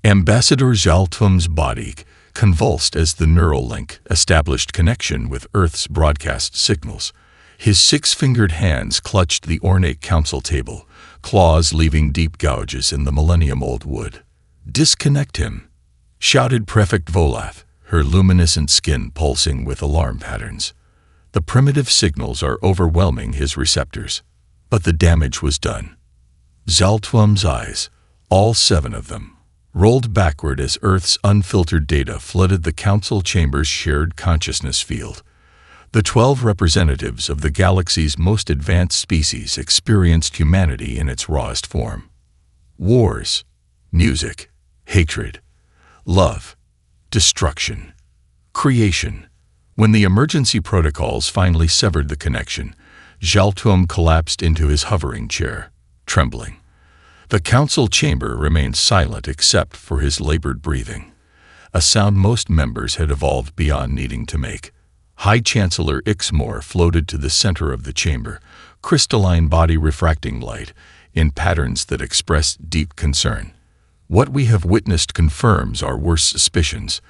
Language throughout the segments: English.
Ambassador Zaltum's body convulsed as the neural link established connection with Earth's broadcast signals. His six-fingered hands clutched the ornate council table, claws leaving deep gouges in the millennium-old wood. "Disconnect him," shouted Prefect Volath, her luminescent skin pulsing with alarm patterns. The primitive signals are overwhelming his receptors. But the damage was done. Zaltum's eyes, all 7 of them, rolled backward as Earth's unfiltered data flooded the council chamber's shared consciousness field. The 12 representatives of the galaxy's most advanced species experienced humanity in its rawest form. Wars, music, hatred, love, destruction, creation. When the emergency protocols finally severed the connection, Zaltum collapsed into his hovering chair, trembling. The council chamber remained silent except for his labored breathing, a sound most members had evolved beyond needing to make. High Chancellor Ixmore floated to the center of the chamber, crystalline body refracting light in patterns that expressed deep concern. "What we have witnessed confirms our worst suspicions.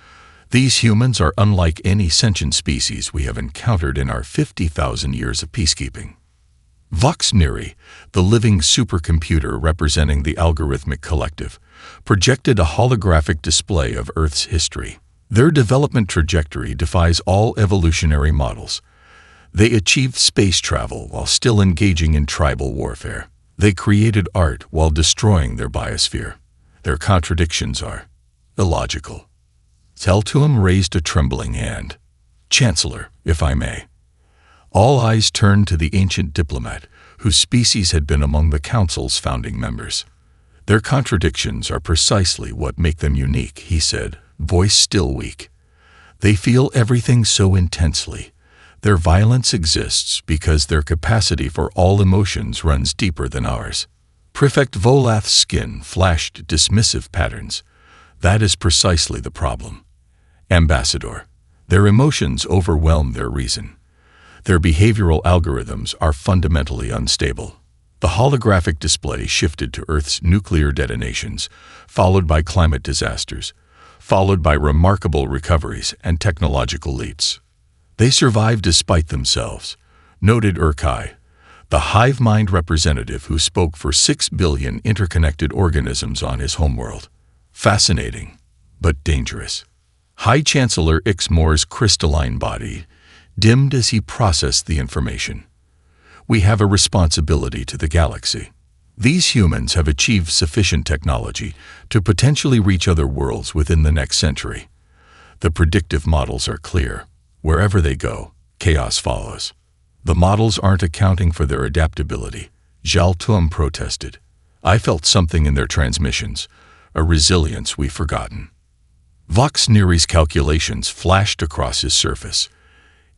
These humans are unlike any sentient species we have encountered in our 50,000 years of peacekeeping." Vox Neri, the living supercomputer representing the algorithmic collective, projected a holographic display of Earth's history. Their development trajectory defies all evolutionary models. They achieved space travel while still engaging in tribal warfare. They created art while destroying their biosphere. Their contradictions are illogical. Zaltum raised a trembling hand. "Chancellor, if I may." All eyes turned to the ancient diplomat, whose species had been among the Council's founding members. "Their contradictions are precisely what make them unique," he said, voice still weak. "They feel everything so intensely. Their violence exists because their capacity for all emotions runs deeper than ours." Prefect Volath's skin flashed dismissive patterns. "That is precisely the problem. Ambassador, their emotions overwhelm their reason. Their behavioral algorithms are fundamentally unstable." The holographic display shifted to Earth's nuclear detonations, followed by climate disasters, followed by remarkable recoveries and technological leaps. "They survive despite themselves," noted Urkai, the hive mind representative who spoke for 6 billion interconnected organisms on his homeworld. "Fascinating, but dangerous." High Chancellor Ixmore's crystalline body dimmed as he processed the information. "We have a responsibility to the galaxy. These humans have achieved sufficient technology to potentially reach other worlds within the next century. The predictive models are clear. Wherever they go, chaos follows. The models aren't accounting for their adaptability," Zaltum protested. "I felt something in their transmissions, a resilience we've forgotten." Vox Neri's calculations flashed across his surface.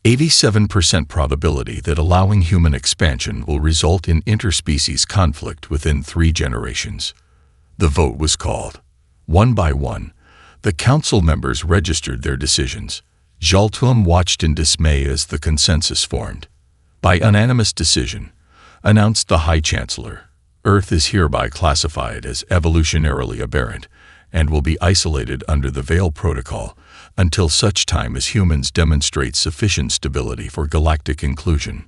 87% probability that allowing human expansion will result in interspecies conflict within 3 generations. The vote was called. One by one, the council members registered their decisions. Zaltum watched in dismay as the consensus formed. "By unanimous decision," announced the High Chancellor, "Earth is hereby classified as evolutionarily aberrant and will be isolated under the Veil Protocol until such time as humans demonstrate sufficient stability for galactic inclusion."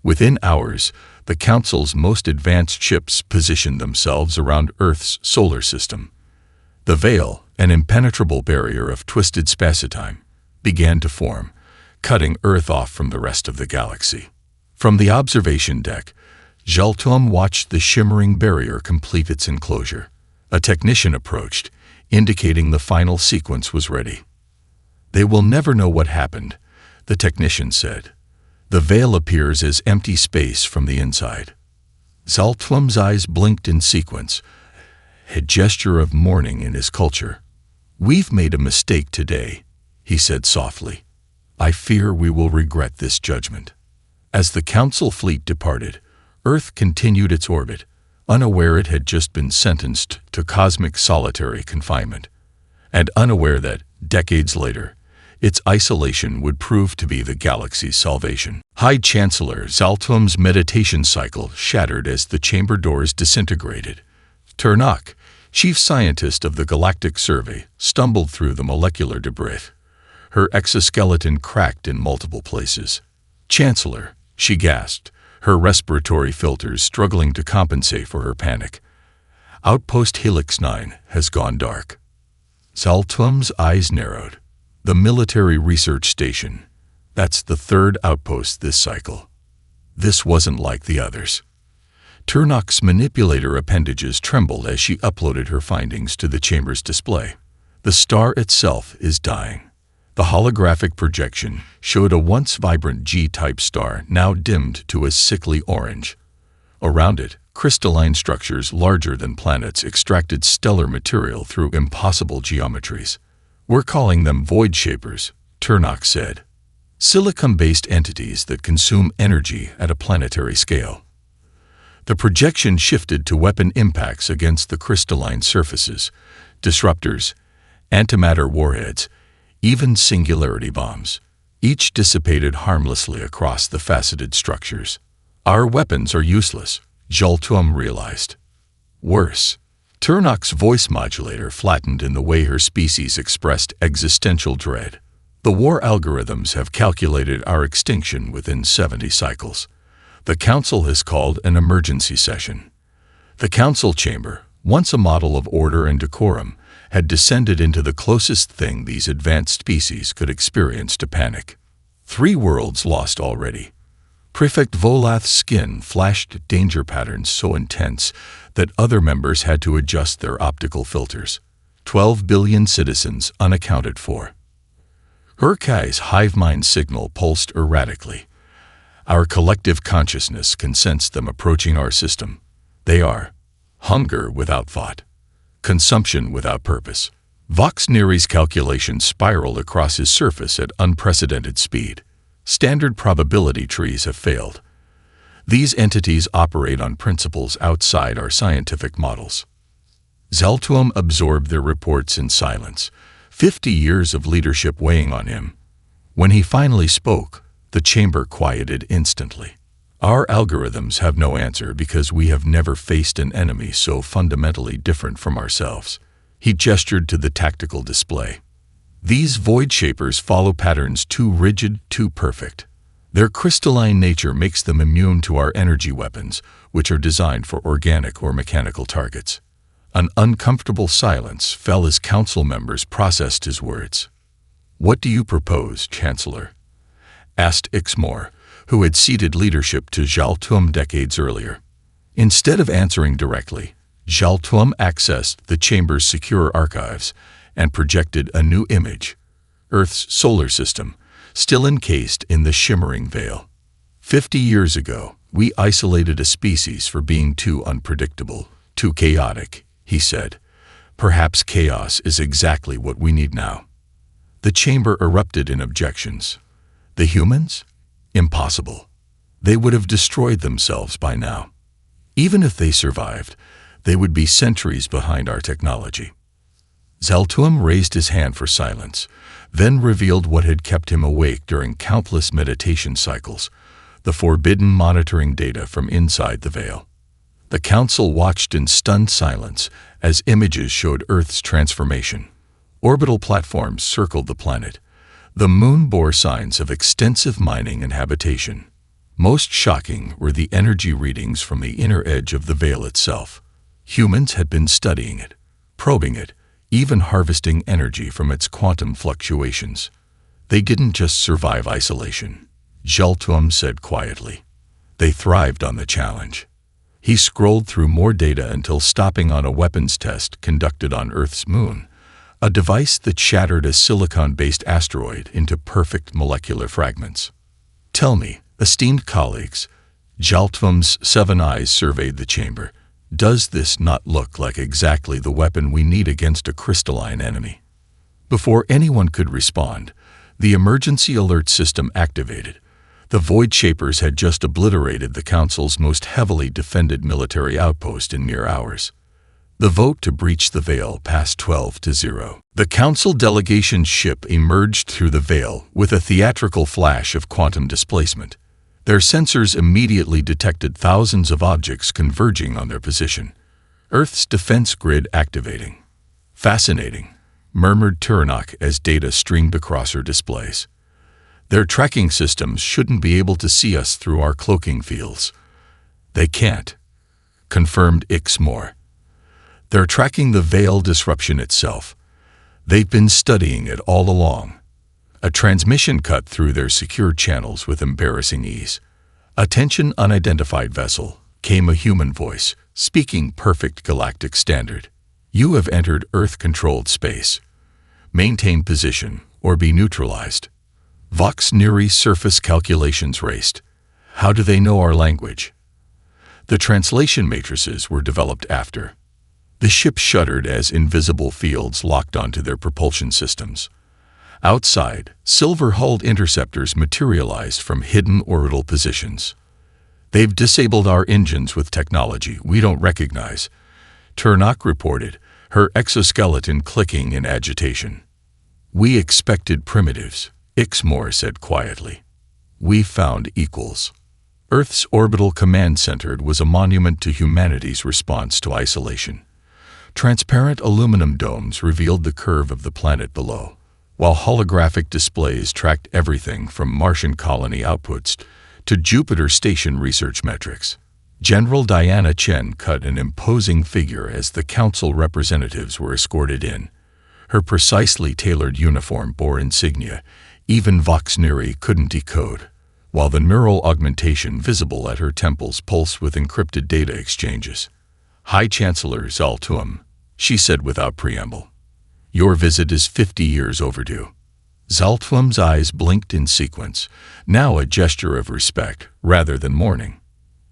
Within hours, the Council's most advanced ships positioned themselves around Earth's solar system. The Veil, an impenetrable barrier of twisted spacetime, began to form, cutting Earth off from the rest of the galaxy. From the observation deck, Zaltum watched the shimmering barrier complete its enclosure. A technician approached, indicating the final sequence was ready. "They will never know what happened," the technician said. "The veil appears as empty space from the inside." Zaltum's eyes blinked in sequence, a gesture of mourning in his culture. "We've made a mistake today," he said softly. "I fear we will regret this judgment." As the council fleet departed, Earth continued its orbit, unaware it had just been sentenced to cosmic solitary confinement, and unaware that, decades later, its isolation would prove to be the galaxy's salvation. High Chancellor Zaltum's meditation cycle shattered as the chamber doors disintegrated. "Turnok," chief scientist of the Galactic Survey, stumbled through the molecular debris. Her exoskeleton cracked in multiple places. "Chancellor," she gasped, her respiratory filters struggling to compensate for her panic. "Outpost Helix 9 has gone dark." Zaltum's eyes narrowed. "The military research station. That's the third outpost this cycle. This wasn't like the others." Turnok's manipulator appendages trembled as she uploaded her findings to the chamber's display. The star itself is dying. The holographic projection showed a once vibrant G-type star now dimmed to a sickly orange. Around it, crystalline structures larger than planets extracted stellar material through impossible geometries. "We're calling them void shapers," Turnok said. "Silicon-based entities that consume energy at a planetary scale." The projection shifted to weapon impacts against the crystalline surfaces, disruptors, antimatter warheads, even singularity bombs. Each dissipated harmlessly across the faceted structures. "Our weapons are useless," Zaltum realized. Worse. Turnok's voice modulator flattened in the way her species expressed existential dread. "The war algorithms have calculated our extinction within 70 cycles. The Council has called an emergency session." The Council chamber, once a model of order and decorum, had descended into the closest thing these advanced species could experience to panic. 3 worlds lost already. Prefect Volath's skin flashed danger patterns so intense that other members had to adjust their optical filters. 12 billion citizens unaccounted for. Urkai's hive mind signal pulsed erratically. "Our collective consciousness can sense them approaching our system. They are hunger without thought, consumption without purpose." Vox Neri's calculations spiraled across his surface at unprecedented speed. Standard probability trees have failed. These entities operate on principles outside our scientific models. Zaltum absorbed their reports in silence, 50 years of leadership weighing on him. When he finally spoke, the chamber quieted instantly. "Our algorithms have no answer because we have never faced an enemy so fundamentally different from ourselves." He gestured to the tactical display. "These void shapers follow patterns too rigid, too perfect. Their crystalline nature makes them immune to our energy weapons, which are designed for organic or mechanical targets." An uncomfortable silence fell as council members processed his words. "What do you propose, Chancellor?" asked Ixmore, who had ceded leadership to Zaltum decades earlier. Instead of answering directly, Zaltum accessed the chamber's secure archives and projected a new image: Earth's solar system, still encased in the shimmering veil. 50 years ago, we isolated a species for being too unpredictable, too chaotic, he said. Perhaps chaos is exactly what we need now." The chamber erupted in objections. The humans? Impossible. They would have destroyed themselves by now. Even if they survived, they would be centuries behind our technology. Zaltum raised his hand for silence, then revealed what had kept him awake during countless meditation cycles: the forbidden monitoring data from inside the veil. The council watched in stunned silence as images showed Earth's transformation. Orbital platforms circled the planet. The moon bore signs of extensive mining and habitation. Most shocking were the energy readings from the inner edge of the veil itself. Humans had been studying it, probing it, even harvesting energy from its quantum fluctuations. "They didn't just survive isolation," Zaltum said quietly. "They thrived on the challenge." He scrolled through more data until stopping on a weapons test conducted on Earth's moon, a device that shattered a silicon-based asteroid into perfect molecular fragments. "Tell me, esteemed colleagues," Zaltum's 7 eyes surveyed the chamber, "does this not look like exactly the weapon we need against a crystalline enemy?" Before anyone could respond, the emergency alert system activated. The Void Shapers had just obliterated the Council's most heavily defended military outpost in mere hours. The vote to breach the veil passed 12-0. The Council delegation's ship emerged through the veil with a theatrical flash of quantum displacement. Their sensors immediately detected thousands of objects converging on their position. Earth's defense grid activating. Fascinating, murmured Turnock as data streamed across her displays. Their tracking systems shouldn't be able to see us through our cloaking fields. They can't, confirmed Ixmore. They're tracking the veil disruption itself. They've been studying it all along. A transmission cut through their secure channels with embarrassing ease. "Attention, unidentified vessel," came a human voice, speaking perfect galactic standard. "You have entered Earth-controlled space. Maintain position or be neutralized." Vox Neri surface calculations raced. How do they know our language? The translation matrices were developed after. The ship shuddered as invisible fields locked onto their propulsion systems. Outside, silver-hulled interceptors materialized from hidden orbital positions. "They've disabled our engines with technology we don't recognize," Turnock reported, her exoskeleton clicking in agitation. "We expected primitives," Ixmore said quietly. "We found equals." Earth's orbital command center was a monument to humanity's response to isolation. Transparent aluminum domes revealed the curve of the planet below, while holographic displays tracked everything from Martian colony outputs to Jupiter station research metrics. General Diana Chen cut an imposing figure as the council representatives were escorted in. Her precisely tailored uniform bore insignia even Vox Neri couldn't decode, while the neural augmentation visible at her temples pulsed with encrypted data exchanges. "High Chancellor Zaltuum," she said without preamble. "Your visit is 50 years overdue." Zaltuum's eyes blinked in sequence, now a gesture of respect rather than mourning.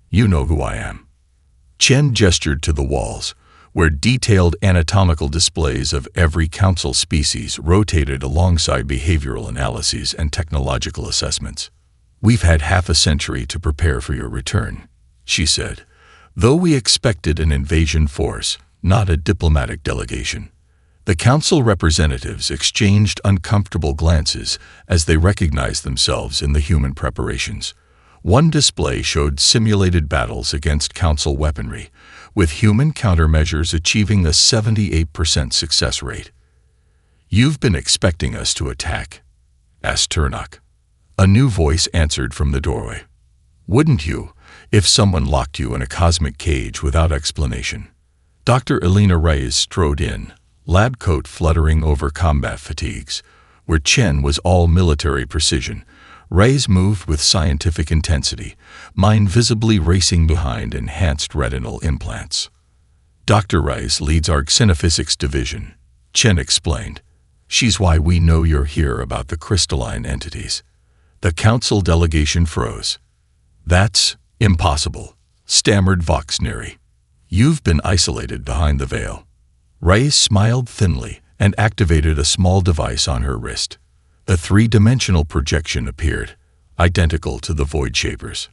"You know who I am." Chen gestured to the walls, where detailed anatomical displays of every council species rotated alongside behavioral analyses and technological assessments. "We've had half a century to prepare for your return," she said, "though we expected an invasion force, not a diplomatic delegation." The council representatives exchanged uncomfortable glances as they recognized themselves in the human preparations. One display showed simulated battles against council weaponry, with human countermeasures achieving a 78% success rate. "You've been expecting us to attack?" asked Turnock. A new voice answered from the doorway. "Wouldn't you, if someone locked you in a cosmic cage without explanation?" Dr. Elena Reyes strode in, lab coat fluttering over combat fatigues. Where Chen was all military precision, Reyes moved with scientific intensity, mind visibly racing behind enhanced retinal implants. "Dr. Reyes leads our xenophysics division," Chen explained. "She's why we know you're here about the crystalline entities." The council delegation froze. "That's impossible," stammered Vox Neri. "You've been isolated behind the veil." Reyes smiled thinly and activated a small device on her wrist. A three-dimensional projection appeared, identical to the Void Shapers.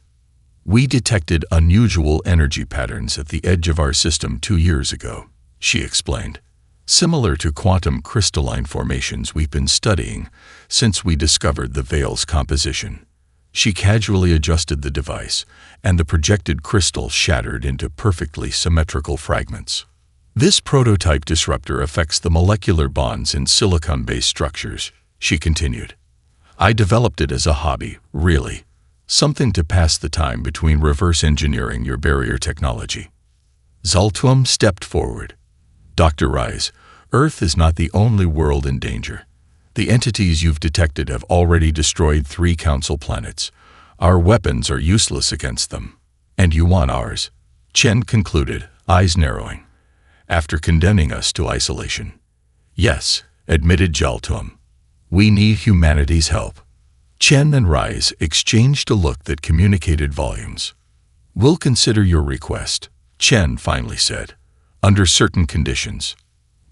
"We detected unusual energy patterns at the edge of our system 2 years ago," she explained. "Similar to quantum crystalline formations we've been studying since we discovered the veil's composition." She casually adjusted the device, and the projected crystal shattered into perfectly symmetrical fragments. "This prototype disruptor affects the molecular bonds in silicon-based structures," she continued. "I developed it as a hobby, really. Something to pass the time between reverse engineering your barrier technology." Zaltuum stepped forward. "Dr. Reyes, Earth is not the only world in danger. The entities you've detected have already destroyed 3 council planets. Our weapons are useless against them. And you want ours," Chen concluded, eyes narrowing. "After condemning us to isolation." "Yes," admitted Zaltuum. "We need humanity's help." Chen and Reyes exchanged a look that communicated volumes. "We'll consider your request," Chen finally said, "under certain conditions."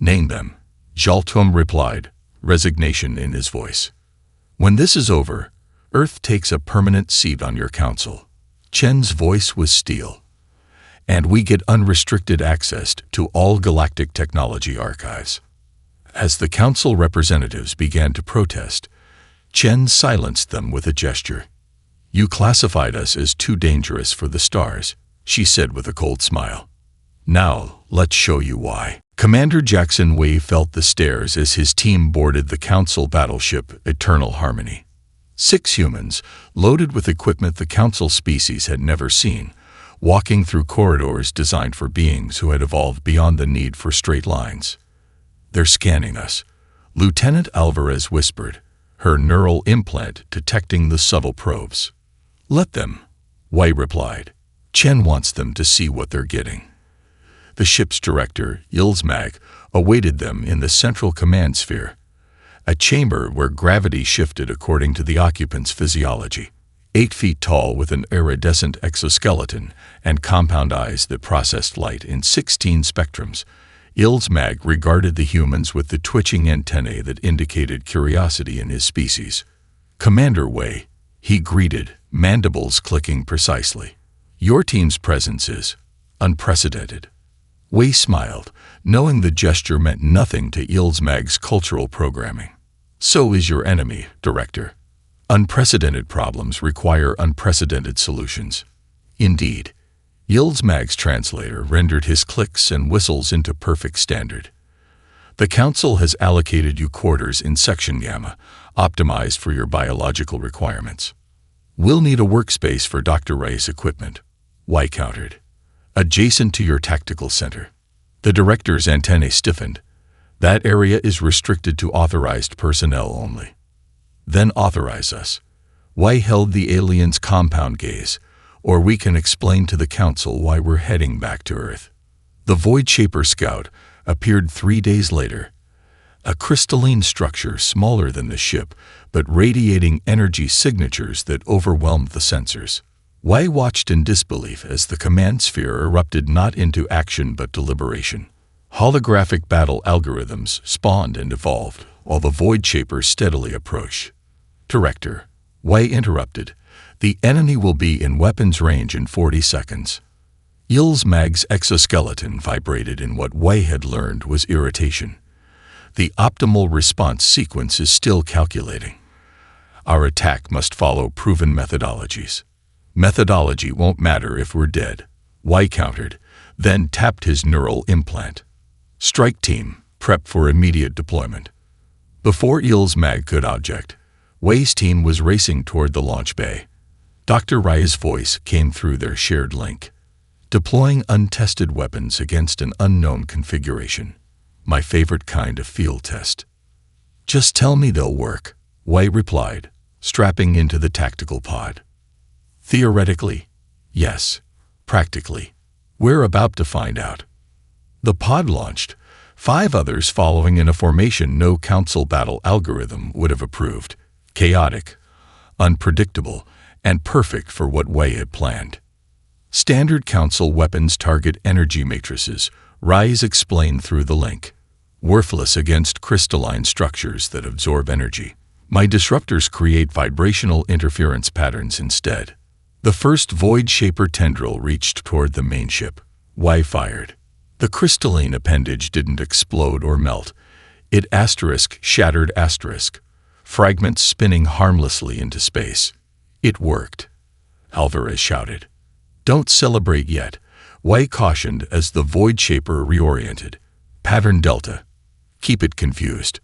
"Name them," Zaltuum replied, resignation in his voice. "When this is over, Earth takes a permanent seat on your council." Chen's voice was steel. "And we get unrestricted access to all galactic technology archives." As the council representatives began to protest, Chen silenced them with a gesture. "You classified us as too dangerous for the stars," she said with a cold smile. Now, let's show you why. Commander Jackson Wei felt the stares as his team boarded the Council battleship Eternal Harmony. 6 humans, loaded with equipment the Council species had never seen, walking through corridors designed for beings who had evolved beyond the need for straight lines. "They're scanning us," Lieutenant Alvarez whispered, her neural implant detecting the subtle probes. "Let them," Wei replied. "Chen wants them to see what they're getting." The ship's director, Ilsmag, awaited them in the central command sphere, a chamber where gravity shifted according to the occupant's physiology. 8 feet tall with an iridescent exoskeleton and compound eyes that processed light in 16 spectrums, Ilsmag regarded the humans with the twitching antennae that indicated curiosity in his species. "Commander Wei," he greeted, mandibles clicking precisely. "Your team's presence is unprecedented." Wei smiled, knowing the gesture meant nothing to Ilsmag's cultural programming. "So is your enemy, Director. Unprecedented problems require unprecedented solutions." Indeed, Ilsmag's translator rendered his clicks and whistles into perfect standard. "The Council has allocated you quarters in Section Gamma, optimized for your biological requirements. We'll need a workspace for Dr. Ray's equipment," Wei countered, "adjacent to your tactical center." The director's antennae stiffened. "That area is restricted to authorized personnel only." "Then authorize us." Wei held the alien's compound gaze, "or we can explain to the Council why we're heading back to Earth." The Void Shaper Scout appeared 3 days later, a crystalline structure smaller than the ship, but radiating energy signatures that overwhelmed the sensors. Wei watched in disbelief as the command sphere erupted not into action but deliberation. Holographic battle algorithms spawned and evolved, while the Void Shaper steadily approached. "Director," Wei interrupted, "the enemy will be in weapons range in 40 seconds. Ilsmag's exoskeleton vibrated in what Wei had learned was irritation. "The optimal response sequence is still calculating. Our attack must follow proven methodologies." "Methodology won't matter if we're dead," Wei countered, then tapped his neural implant. "Strike team, prep for immediate deployment." Before Ilsmag could object, Wei's team was racing toward the launch bay. Dr. Rai's voice came through their shared link. "Deploying untested weapons against an unknown configuration. My favorite kind of field test." "Just tell me they'll work," Wei replied, strapping into the tactical pod. "Theoretically, yes. Practically, we're about to find out." The pod launched, 5 others following in a formation no Council battle algorithm would have approved: chaotic, unpredictable, and perfect for what Wei had planned. "Standard Council weapons target energy matrices," Rise explained through the link. "Worthless against crystalline structures that absorb energy. My disruptors create vibrational interference patterns instead." The first Void Shaper tendril reached toward the main ship. Wei fired. The crystalline appendage didn't explode or melt. It shattered fragments spinning harmlessly into space. "It worked," Alvarez shouted. "Don't celebrate yet," Wei cautioned as the Void Shaper reoriented. "Pattern Delta. Keep it confused."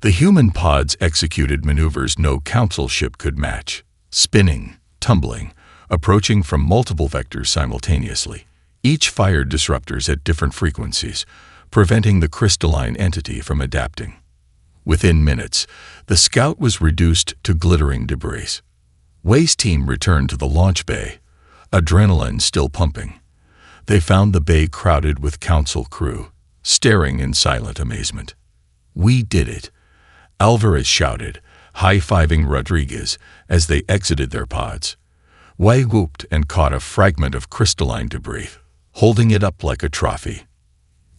The human pods executed maneuvers no Council ship could match. Spinning, tumbling, approaching from multiple vectors simultaneously. Each fired disruptors at different frequencies, preventing the crystalline entity from adapting. Within minutes, the Scout was reduced to glittering debris. Wei's team returned to the launch bay, adrenaline still pumping. They found the bay crowded with Council crew, staring in silent amazement. "We did it," Alvarez shouted, high-fiving Rodriguez as they exited their pods. Wei whooped and caught a fragment of crystalline debris, holding it up like a trophy.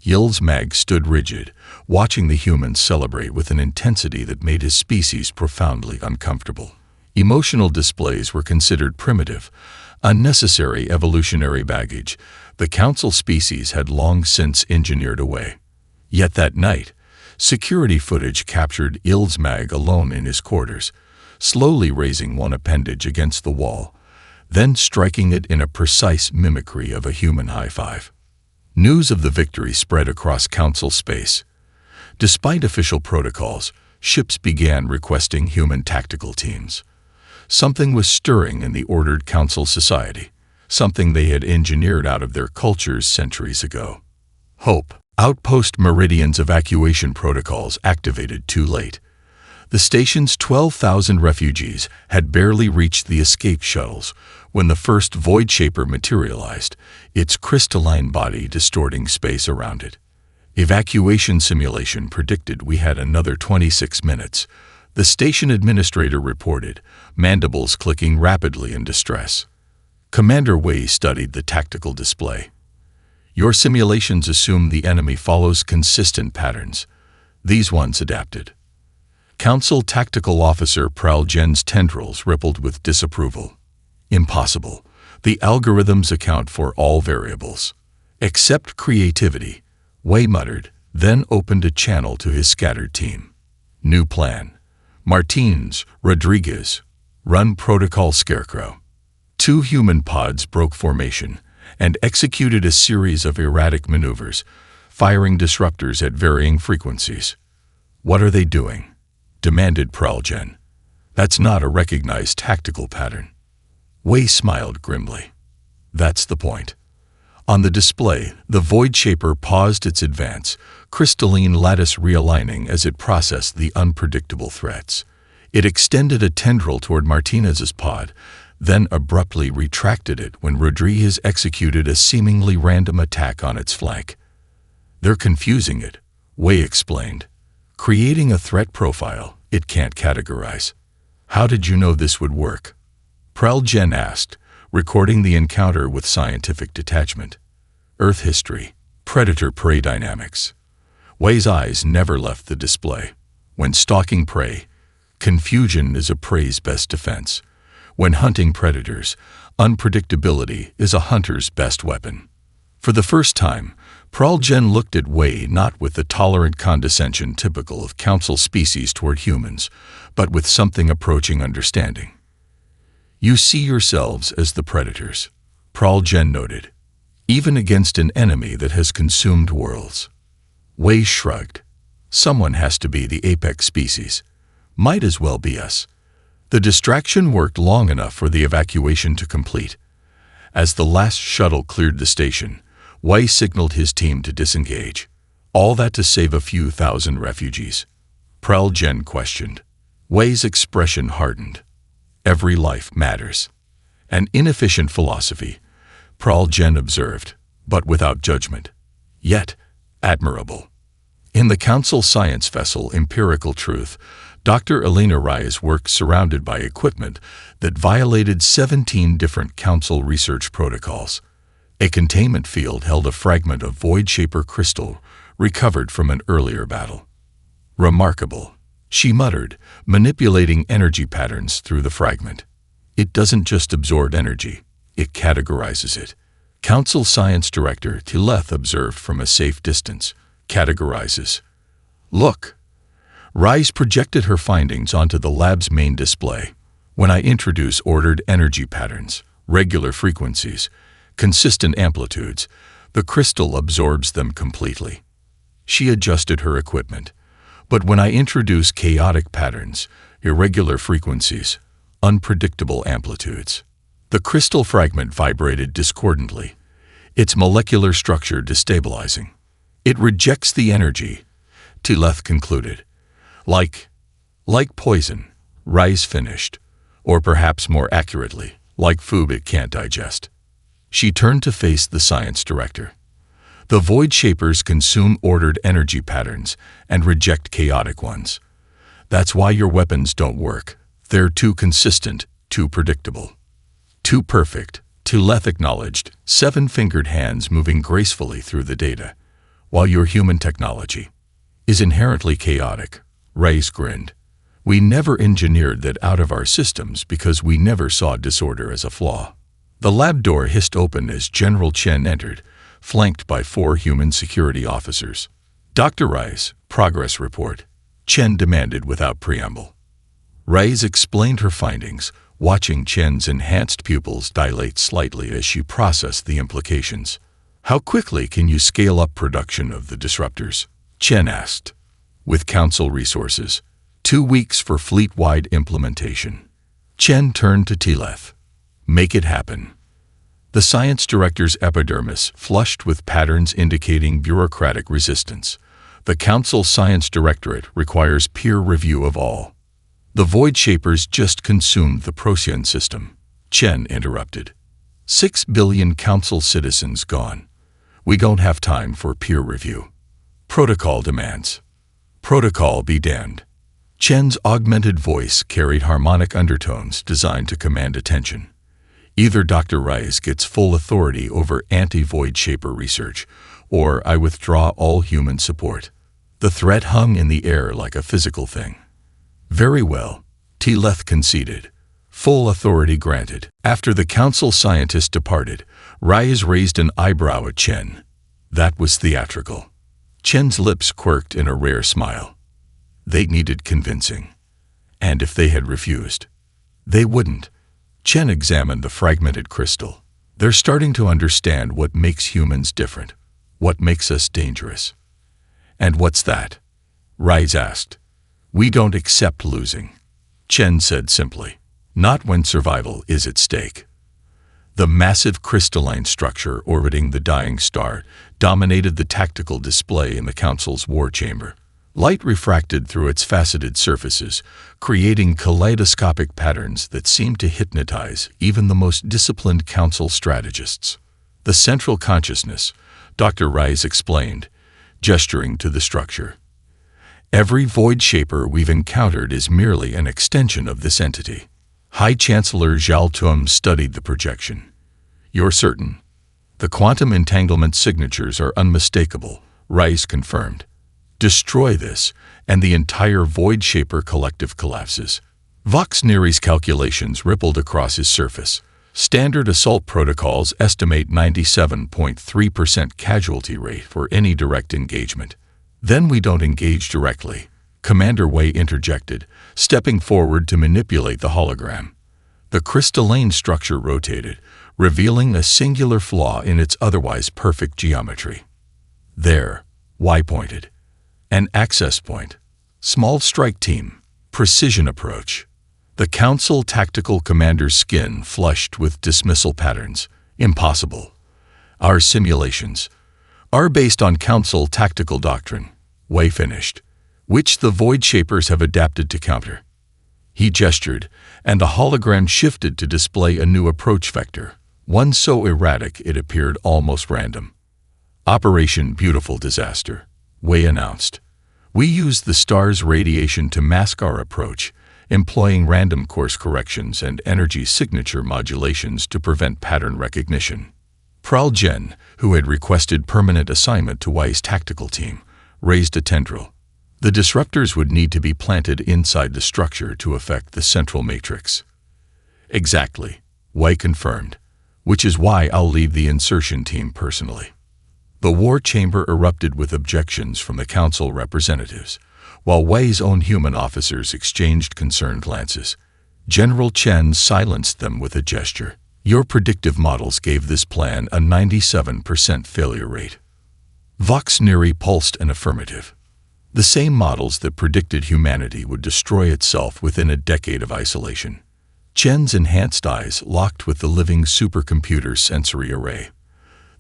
Ilsmag stood rigid, watching the humans celebrate with an intensity that made his species profoundly uncomfortable. Emotional displays were considered primitive, unnecessary evolutionary baggage the Council species had long since engineered away. Yet that night, security footage captured Ilsmag alone in his quarters, slowly raising one appendage against the wall, then striking it in a precise mimicry of a human high five. News of the victory spread across Council space. Despite official protocols, ships began requesting human tactical teams. Something was stirring in the ordered Council society, something they had engineered out of their cultures centuries ago. Hope. Outpost Meridian's evacuation protocols activated too late. The station's 12,000 refugees had barely reached the escape shuttles when the first Void Shaper materialized, its crystalline body distorting space around it. Evacuation simulation predicted we had another 26 minutes, the station administrator reported, mandibles clicking rapidly in distress. Commander Wei studied the tactical display. Your simulations assume the enemy follows consistent patterns. These ones adapted. Council Tactical Officer Pral Gen's tendrils rippled with disapproval. Impossible. The algorithms account for all variables. Except creativity, Wei muttered, then opened a channel to his scattered team. New plan. Martins, Rodriguez, run Protocol Scarecrow. 2 human pods broke formation and executed a series of erratic maneuvers, firing disruptors at varying frequencies. What are they doing? Demanded Pralgen. That's not a recognized tactical pattern. Wei smiled grimly. That's the point. On the display, the Void Shaper paused its advance, crystalline lattice realigning as it processed the unpredictable threats. It extended a tendril toward Martinez's pod, then abruptly retracted it when Rodriguez executed a seemingly random attack on its flank. They're confusing it, Wei explained. Creating a threat profile, it can't categorize. How did you know this would work? Pralgen asked, recording the encounter with scientific detachment. Earth history, predator-prey dynamics. Wei's eyes never left the display. When stalking prey, confusion is a prey's best defense. When hunting predators, unpredictability is a hunter's best weapon. For the first time, Pralgen looked at Wei not with the tolerant condescension typical of Council species toward humans, but with something approaching understanding. You see yourselves as the predators, Pralgen noted, even against an enemy that has consumed worlds. Wei shrugged. Someone has to be the apex species. Might as well be us. The distraction worked long enough for the evacuation to complete. As the last shuttle cleared the station, Wei signaled his team to disengage. All that to save a few thousand refugees. Pralgen questioned. Wei's expression hardened. Every life matters. An inefficient philosophy, Pralgen observed, but without judgment. Yet, admirable. In the Council science vessel Empirical Truth, Dr. Elena Reyes worked surrounded by equipment that violated 17 different Council research protocols. A containment field held a fragment of Void Shaper crystal recovered from an earlier battle. Remarkable, she muttered, manipulating energy patterns through the fragment. It doesn't just absorb energy, it categorizes it. Council Science Director Tileth observed from a safe distance. Categorizes. Look. Reyes projected her findings onto the lab's main display. When I introduce ordered energy patterns, regular frequencies, consistent amplitudes, the crystal absorbs them completely. She adjusted her equipment. But when I introduce chaotic patterns, irregular frequencies, unpredictable amplitudes, the crystal fragment vibrated discordantly, its molecular structure destabilizing. It rejects the energy, Tileth concluded. Like poison, Reyes finished, or perhaps more accurately, like food it can't digest. She turned to face the science director. The Void Shapers consume ordered energy patterns and reject chaotic ones. That's why your weapons don't work. They're too consistent, too predictable. Too perfect, Tileth acknowledged, 7-fingered hands moving gracefully through the data. While your human technology is inherently chaotic, Reyes grinned. We never engineered that out of our systems because we never saw disorder as a flaw. The lab door hissed open as General Chen entered, flanked by 4 human security officers. Dr. Reyes, progress report, Chen demanded without preamble. Reyes explained her findings, watching Chen's enhanced pupils dilate slightly as she processed the implications. How quickly can you scale up production of the disruptors? Chen asked. With council resources, 2 weeks for fleet-wide implementation. Chen turned to Tileth. Make it happen. The science director's epidermis flushed with patterns indicating bureaucratic resistance. The council science directorate requires peer review of all. The Void Shapers just consumed the Procyon system. Chen interrupted. 6 billion council citizens gone. We don't have time for peer review. Protocol demands. Protocol be damned. Chen's augmented voice carried harmonic undertones designed to command attention. Either Dr. Rice gets full authority over anti-Void Shaper research, or I withdraw all human support. The threat hung in the air like a physical thing. Very well, Tileth conceded. Full authority granted. After the council scientist departed, Rice raised an eyebrow at Chen. That was theatrical. Chen's lips quirked in a rare smile. They needed convincing. And if they had refused, they wouldn't. Chen examined the fragmented crystal. They're starting to understand what makes humans different, what makes us dangerous. And what's that? Rice asked. We don't accept losing. Chen said simply. Not when survival is at stake. The massive crystalline structure orbiting the dying star dominated the tactical display in the council's war chamber. Light refracted through its faceted surfaces, creating kaleidoscopic patterns that seemed to hypnotize even the most disciplined council strategists. The central consciousness, Dr. Rice explained, gesturing to the structure. Every Void Shaper we've encountered is merely an extension of this entity. High Chancellor Zhao Tum studied the projection. You're certain? The quantum entanglement signatures are unmistakable, Rice confirmed. Destroy this, and the entire Void Shaper collective collapses. Vox Neri's calculations rippled across his surface. Standard assault protocols estimate 97.3% casualty rate for any direct engagement. Then we don't engage directly, Commander Wei interjected, stepping forward to manipulate the hologram. The crystalline structure rotated, revealing a singular flaw in its otherwise perfect geometry. There, Wei pointed. An access point. Small strike team. Precision approach. The Council Tactical Commander's skin flushed with dismissal patterns. Impossible. Our simulations are based on Council tactical doctrine, Wei finished, which the Void Shapers have adapted to counter. He gestured, and the hologram shifted to display a new approach vector, one so erratic it appeared almost random. Operation Beautiful Disaster, Wei announced. We used the star's radiation to mask our approach, employing random course corrections and energy signature modulations to prevent pattern recognition. Pral Jen, who had requested permanent assignment to Wei's tactical team, raised a tendril. The disruptors would need to be planted inside the structure to affect the central matrix. Exactly, Wei confirmed, which is why I'll lead the insertion team personally. The war chamber erupted with objections from the council representatives, while Wei's own human officers exchanged concerned glances. General Chen silenced them with a gesture. Your predictive models gave this plan a 97% failure rate. Vox Neri pulsed an affirmative. The same models that predicted humanity would destroy itself within a decade of isolation. Chen's enhanced eyes locked with the living supercomputer sensory array.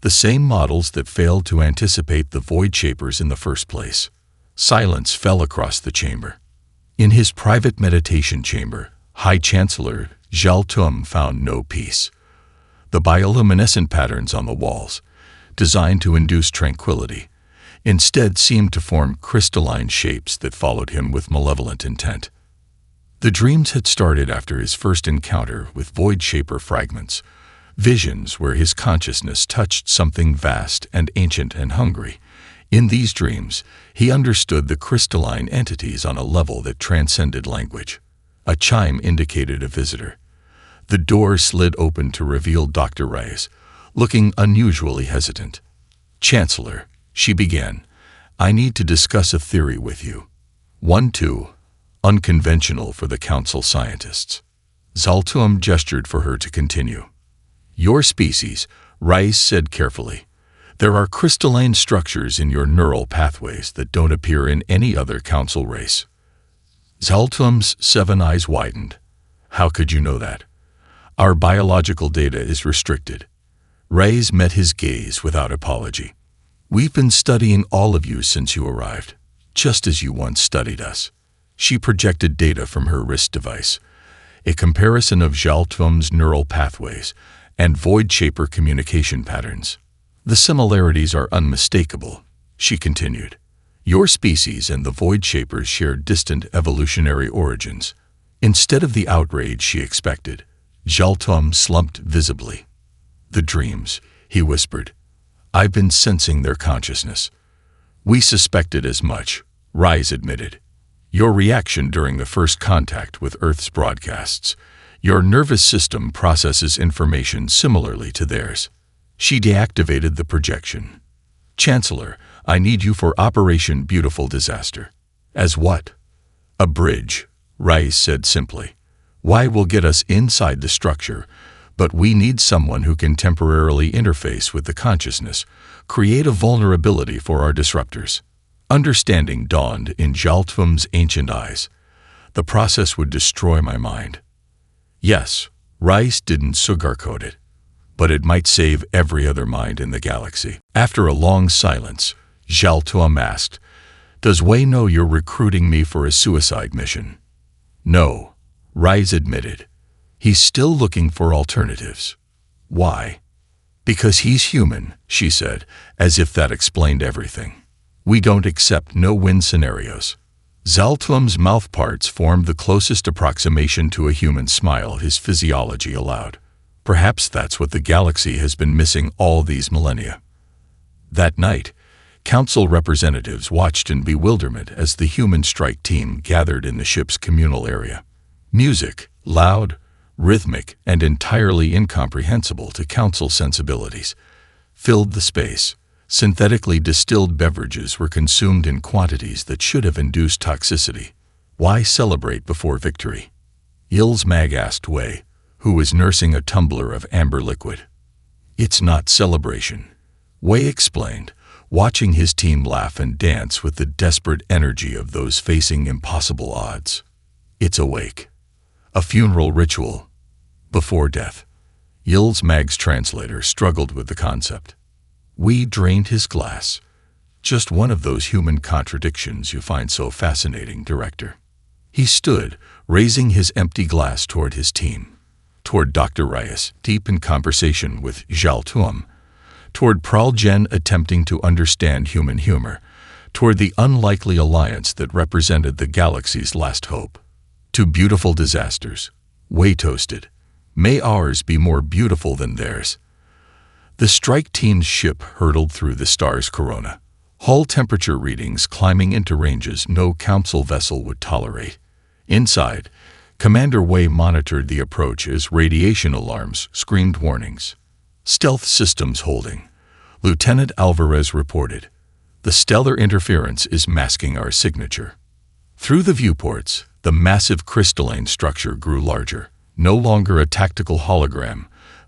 The same models that failed to anticipate the Void Shapers in the first place. Silence fell across the chamber. In his private meditation chamber, High Chancellor Zhao Tum found no peace. The bioluminescent patterns on the walls, designed to induce tranquility, instead seemed to form crystalline shapes that followed him with malevolent intent. The dreams had started after his first encounter with Void Shaper fragments, visions where his consciousness touched something vast and ancient and hungry. In these dreams, he understood the crystalline entities on a level that transcended language. A chime indicated a visitor. The door slid open to reveal Dr. Rice, looking unusually hesitant. Chancellor, she began, I need to discuss a theory with you. 1-2, unconventional for the council scientists. Zaltum gestured for her to continue. Your species, Rice said carefully. There are crystalline structures in your neural pathways that don't appear in any other council race. Zaltum's 7 eyes widened. How could you know that? Our biological data is restricted. Reyes met his gaze without apology. We've been studying all of you since you arrived, just as you once studied us. She projected data from her wrist device, a comparison of Zaltum's neural pathways and Void Shaper communication patterns. The similarities are unmistakable, she continued. Your species and the Void Shapers share distant evolutionary origins. Instead of the outrage she expected, Zaltum slumped visibly. The dreams, he whispered. I've been sensing their consciousness. We suspected as much, Reyes admitted. Your reaction during the first contact with Earth's broadcasts. Your nervous system processes information similarly to theirs. She deactivated the projection. Chancellor, I need you for Operation Beautiful Disaster. As what? A bridge, Reyes said simply. Why will get us inside the structure, but we need someone who can temporarily interface with the consciousness, create a vulnerability for our disruptors. Understanding dawned in Zaltum's ancient eyes. The process would destroy my mind. Yes, Reyes didn't sugarcoat it, but it might save every other mind in the galaxy. After a long silence, Zaltum asked, Does Wei know you're recruiting me for a suicide mission? No, Reyes admitted. He's still looking for alternatives. Why? Because he's human, she said, as if that explained everything. We don't accept no-win scenarios. Zaltum's mouth parts formed the closest approximation to a human smile his physiology allowed. Perhaps that's what the galaxy has been missing all these millennia. That night, council representatives watched in bewilderment as the human strike team gathered in the ship's communal area. Music, loud, rhythmic, and entirely incomprehensible to council sensibilities, filled the space. Synthetically distilled beverages were consumed in quantities that should have induced toxicity. Why celebrate before victory? Yil's Mag asked Wei, who was nursing a tumbler of amber liquid. It's not celebration, Wei explained, watching his team laugh and dance with the desperate energy of those facing impossible odds. It's a wake. A funeral ritual. Before death. Yil's Mag's translator struggled with the concept. We drained his glass. Just one of those human contradictions you find so fascinating, Director. He stood, raising his empty glass toward his team, toward Dr. Reyes, deep in conversation with Zaltum, toward Pralgen attempting to understand human humor, toward the unlikely alliance that represented the galaxy's last hope. To beautiful disasters, Wei toasted. May ours be more beautiful than theirs. The strike team's ship hurtled through the star's corona, hull temperature readings climbing into ranges no council vessel would tolerate. Inside, Commander Wei monitored the approach as radiation alarms screamed warnings. Stealth systems holding, Lieutenant Alvarez reported. The stellar interference is masking our signature. Through the viewports, the massive crystalline structure grew larger, no longer a tactical hologram,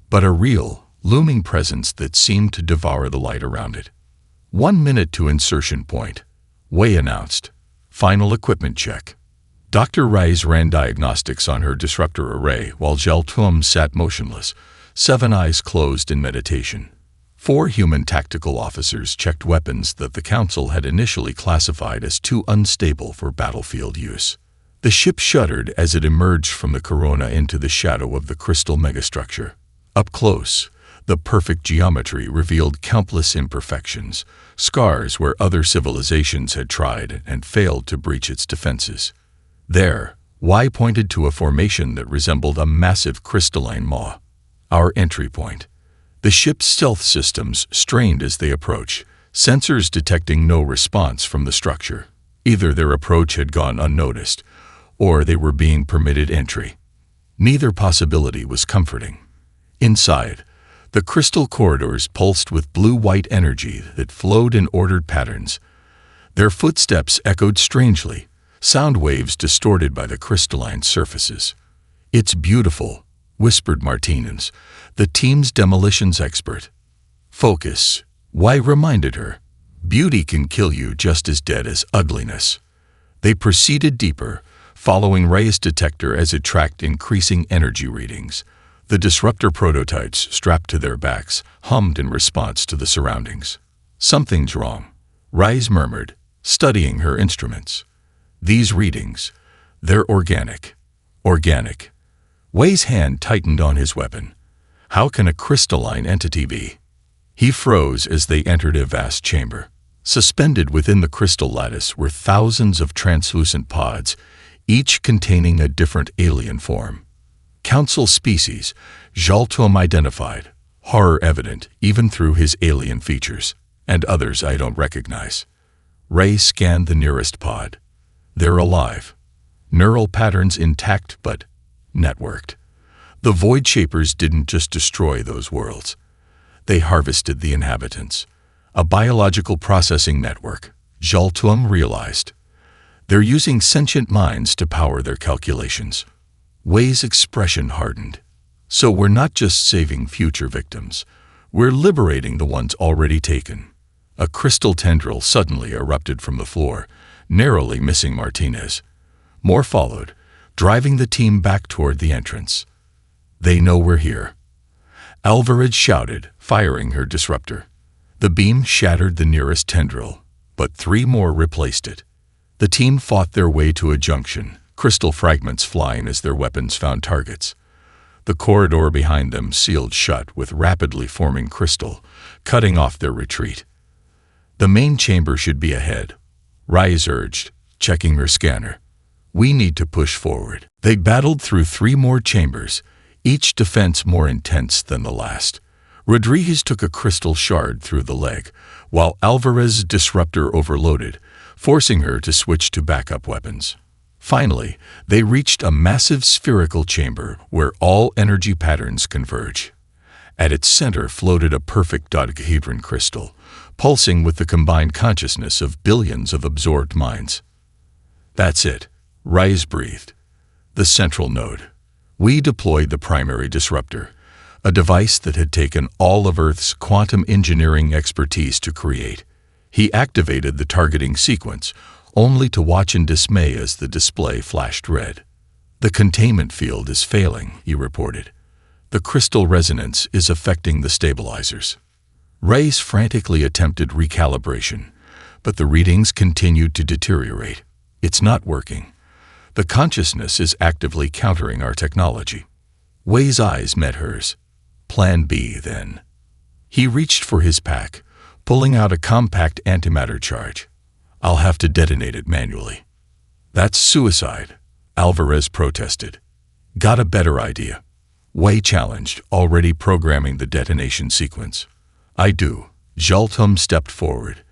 but a real, looming presence that seemed to devour the light around it. 1 minute to insertion point, Wei announced. Final equipment check. Dr. Reyes ran diagnostics on her disruptor array while Zaltum sat motionless, 7 eyes closed in meditation. 4 human tactical officers checked weapons that the Council had initially classified as too unstable for battlefield use. The ship shuddered as it emerged from the corona into the shadow of the crystal megastructure. Up close, the perfect geometry revealed countless imperfections, scars where other civilizations had tried and failed to breach its defenses. There, Y pointed to a formation that resembled a massive crystalline maw. Our entry point. The ship's stealth systems strained as they approached, sensors detecting no response from the structure. Either their approach had gone unnoticed, or they were being permitted entry. Neither possibility was comforting. Inside, the crystal corridors pulsed with blue-white energy that flowed in ordered patterns. Their footsteps echoed strangely, sound waves distorted by the crystalline surfaces. It's beautiful, whispered Martinez, the team's demolitions expert. Focus, Wei reminded her, "Beauty can kill you just as dead as ugliness." They proceeded deeper, following Ray's detector as it tracked increasing energy readings. The disruptor prototypes strapped to their backs hummed in response to the surroundings. "Something's wrong," Rise murmured, studying her instruments. "These readings, they're organic." Organic. Wei's hand tightened on his weapon. How can a crystalline entity be? He froze as they entered a vast chamber. Suspended within the crystal lattice were thousands of translucent pods, each containing a different alien form. Council species, Jaltom identified, horror evident even through his alien features, and others I don't recognize. Ray scanned the nearest pod. They're alive. Neural patterns intact but networked. The Void Shapers didn't just destroy those worlds. They harvested the inhabitants. A biological processing network, Jaltum realized. They're using sentient minds to power their calculations. Wei's expression hardened. So we're not just saving future victims. We're liberating the ones already taken. A crystal tendril suddenly erupted from the floor, narrowly missing Martinez. More followed, driving the team back toward the entrance. "They know we're here," Alvarez shouted, firing her disruptor. The beam shattered the nearest tendril, but 3 more replaced it. The team fought their way to a junction, crystal fragments flying as their weapons found targets. The corridor behind them sealed shut with rapidly forming crystal, cutting off their retreat. "The main chamber should be ahead," Rise urged, checking her scanner. "We need to push forward." They battled through 3 more chambers, each defense more intense than the last. Rodriguez took a crystal shard through the leg, while Alvarez's disruptor overloaded, forcing her to switch to backup weapons. Finally, they reached a massive spherical chamber where all energy patterns converge. At its center floated a perfect dodecahedron crystal, pulsing with the combined consciousness of billions of absorbed minds. "That's it," Rise breathed. "The central node." We deployed the primary disruptor, a device that had taken all of Earth's quantum engineering expertise to create. He activated the targeting sequence, only to watch in dismay as the display flashed red. "The containment field is failing," he reported. "The crystal resonance is affecting the stabilizers." Ray's frantically attempted recalibration, but the readings continued to deteriorate. "It's not working. The consciousness is actively countering our technology." Wei's eyes met hers. "Plan B, then." He reached for his pack, pulling out a compact antimatter charge. "I'll have to detonate it manually." "That's suicide," Alvarez protested. "Got a better idea?" Wei challenged, already programming the detonation sequence. "I do." Jaltum stepped forward,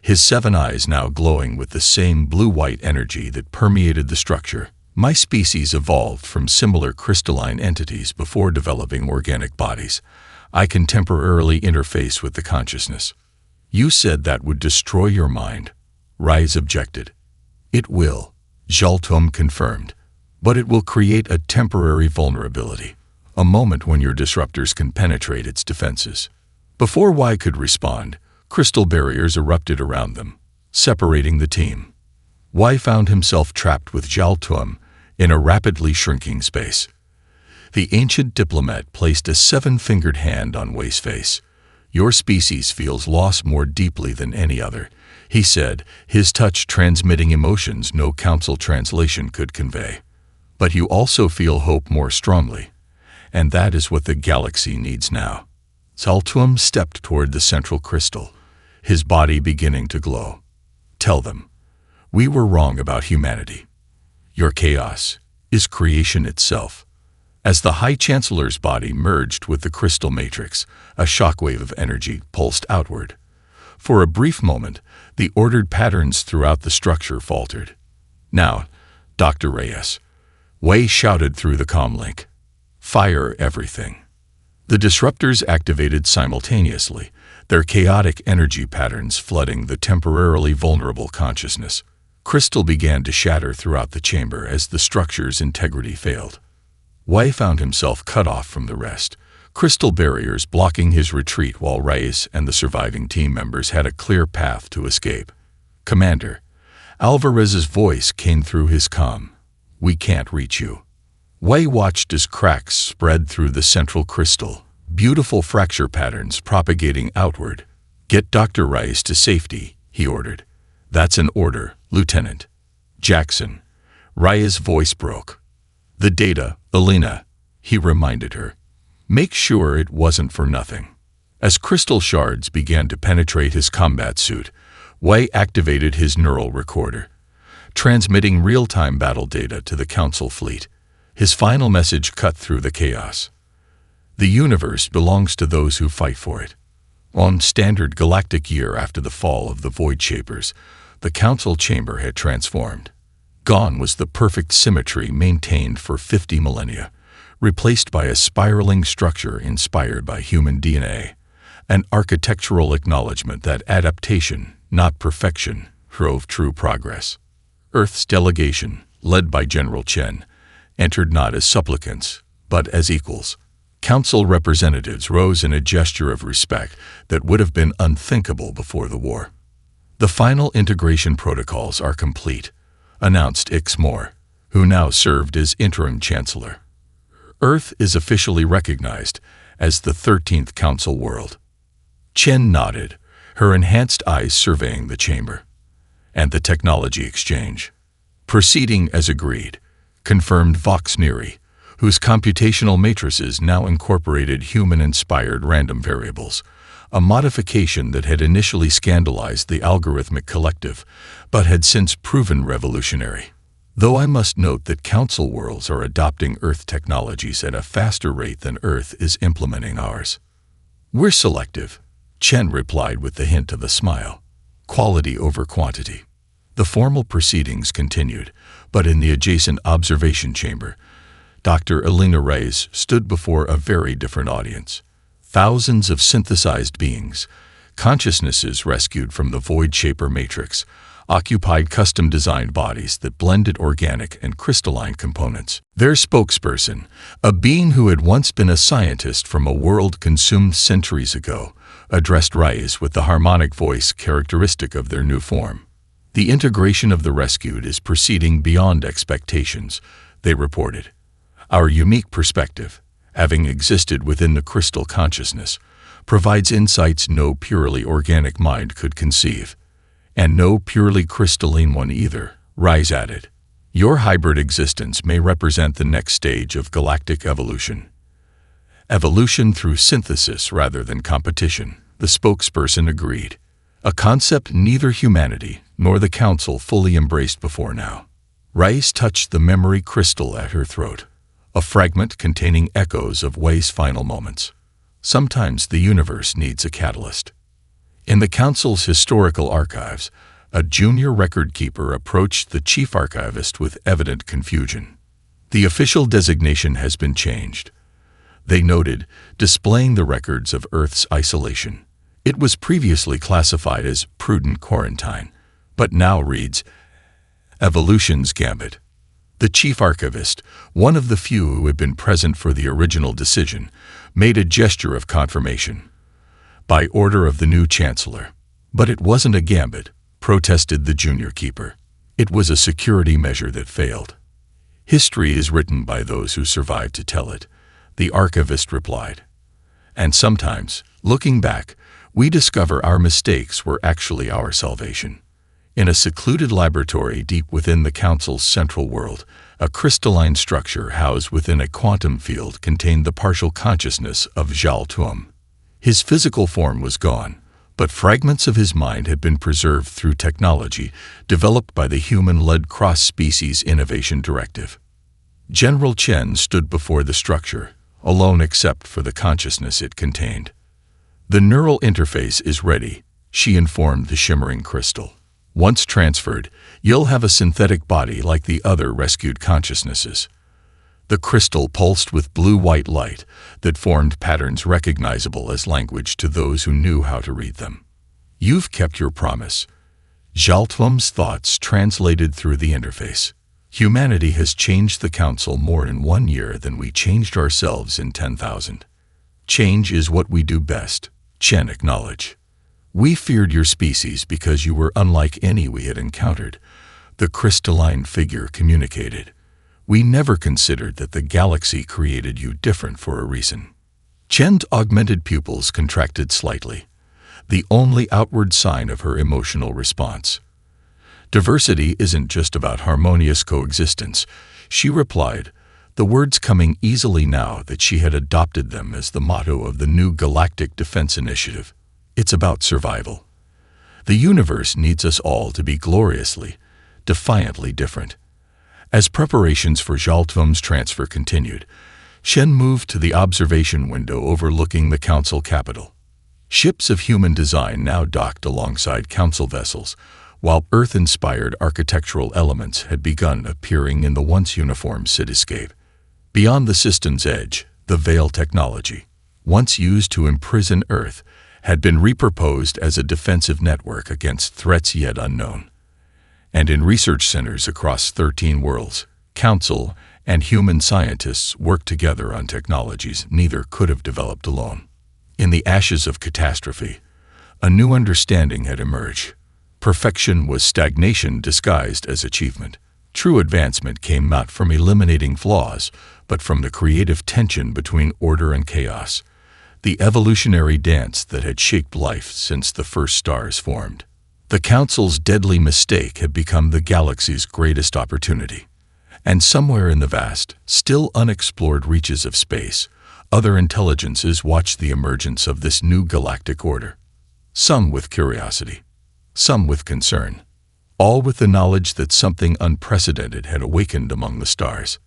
his 7 eyes now glowing with the same blue-white energy that permeated the structure. "My species evolved from similar crystalline entities before developing organic bodies. I can temporarily interface with the consciousness." "You said that would destroy your mind," Rise objected. "It will," Jaltum confirmed, "but it will create a temporary vulnerability, a moment when your disruptors can penetrate its defenses." Before Wei could respond, crystal barriers erupted around them, separating the team. Wei found himself trapped with Jaltum in a rapidly shrinking space. The ancient diplomat placed a 7-fingered hand on Wei's face. "Your species feels loss more deeply than any other," he said, his touch transmitting emotions no council translation could convey. "But you also feel hope more strongly, and that is what the galaxy needs now." Jaltum stepped toward the central crystal, his body beginning to glow. "Tell them, we were wrong about humanity. Your chaos is creation itself." As the High Chancellor's body merged with the crystal matrix, a shockwave of energy pulsed outward. For a brief moment, the ordered patterns throughout the structure faltered. "Now, Dr. Reyes," Wei shouted through the comlink. "Fire everything." The disruptors activated simultaneously, their chaotic energy patterns flooding the temporarily vulnerable consciousness. Crystal began to shatter throughout the chamber as the structure's integrity failed. Wei found himself cut off from the rest, crystal barriers blocking his retreat while Reyes and the surviving team members had a clear path to escape. "Commander," Alvarez's voice came through his comm. "We can't reach you." Wei watched as cracks spread through the central crystal, beautiful fracture patterns propagating outward. "Get Dr. Reyes to safety," he ordered. "That's an order, Lieutenant." "Jackson." Reyes' voice broke. "The data, Elena," he reminded her. "Make sure it wasn't for nothing." As crystal shards began to penetrate his combat suit, Wei activated his neural recorder, transmitting real-time battle data to the Council fleet. His final message cut through the chaos. "The universe belongs to those who fight for it." On standard galactic year after the fall of the Void Shapers, the Council chamber had transformed. Gone was the perfect symmetry maintained for 50 millennia, replaced by a spiraling structure inspired by human DNA, an architectural acknowledgement that adaptation, not perfection, drove true progress. Earth's delegation, led by General Chen, entered not as supplicants, but as equals. Council representatives rose in a gesture of respect that would have been unthinkable before the war. "The final integration protocols are complete," announced Ixmore, who now served as interim chancellor. "Earth is officially recognized as the 13th Council world." Chen nodded, her enhanced eyes surveying the chamber. "And the technology exchange?" "Proceeding as agreed," confirmed Vox Neri, whose computational matrices now incorporated human-inspired random variables, a modification that had initially scandalized the algorithmic collective, but had since proven revolutionary. "Though I must note that Council worlds are adopting Earth technologies at a faster rate than Earth is implementing ours." "We're selective," Chen replied with the hint of a smile. "Quality over quantity." The formal proceedings continued, but in the adjacent observation chamber, Dr. Elena Reyes stood before a very different audience. Thousands of synthesized beings, consciousnesses rescued from the Void Shaper matrix, occupied custom-designed bodies that blended organic and crystalline components. Their spokesperson, a being who had once been a scientist from a world consumed centuries ago, addressed Reyes with the harmonic voice characteristic of their new form. "The integration of the rescued is proceeding beyond expectations," they reported. "Our unique perspective, having existed within the crystal consciousness, provides insights no purely organic mind could conceive. And no purely crystalline one either," Reyes added. "Your hybrid existence may represent the next stage of galactic evolution. Evolution through synthesis rather than competition," the spokesperson agreed. "A concept neither humanity nor the Council fully embraced before now." Reyes touched the memory crystal at her throat, a fragment containing echoes of Wei's final moments. "Sometimes the universe needs a catalyst." In the Council's historical archives, a junior record keeper approached the chief archivist with evident confusion. "The official designation has been changed," they noted, displaying the records of Earth's isolation. "It was previously classified as prudent quarantine, but now reads Evolution's Gambit." The chief archivist, one of the few who had been present for the original decision, made a gesture of confirmation. "By order of the new chancellor." "But it wasn't a gambit," protested the junior keeper. "It was a security measure that failed." "History is written by those who survive to tell it," the archivist replied. "And sometimes, looking back, we discover our mistakes were actually our salvation." In a secluded laboratory deep within the Council's central world, a crystalline structure housed within a quantum field contained the partial consciousness of Zhao Tuom. His physical form was gone, but fragments of his mind had been preserved through technology developed by the human-led cross-species innovation directive. General Chen stood before the structure, alone except for the consciousness it contained. "The neural interface is ready," she informed the shimmering crystal. "Once transferred, you'll have a synthetic body like the other rescued consciousnesses." The crystal pulsed with blue-white light that formed patterns recognizable as language to those who knew how to read them. "You've kept your promise." Zhaltwum's thoughts translated through the interface. "Humanity has changed the Council more in 1 year than we changed ourselves in 10,000. Change is what we do best, Chen acknowledged. We feared your species because you were unlike any we had encountered, the crystalline figure communicated. We never considered that the galaxy created you different for a reason. Chen's augmented pupils contracted slightly, the only outward sign of her emotional response. Diversity isn't just about harmonious coexistence, she replied, the words coming easily now that she had adopted them as the motto of the new Galactic Defense Initiative. It's about survival. The universe needs us all to be gloriously, defiantly different. As preparations for Zhaltvum's transfer continued, Shen moved to the observation window overlooking the Council capital. Ships of human design now docked alongside Council vessels, while Earth-inspired architectural elements had begun appearing in the once uniform cityscape. Beyond the system's edge, the Veil technology, once used to imprison Earth, had been repurposed as a defensive network against threats yet unknown. And in research centers across 13 worlds, Council and human scientists worked together on technologies neither could have developed alone. In the ashes of catastrophe, a new understanding had emerged. Perfection was stagnation disguised as achievement. True advancement came not from eliminating flaws, but from the creative tension between order and chaos, the evolutionary dance that had shaped life since the first stars formed. The Council's deadly mistake had become the galaxy's greatest opportunity. And somewhere in the vast, still unexplored reaches of space, other intelligences watched the emergence of this new galactic order. Some with curiosity, some with concern, all with the knowledge that something unprecedented had awakened among the stars.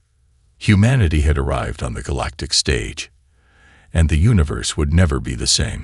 Humanity had arrived on the galactic stage, and the universe would never be the same.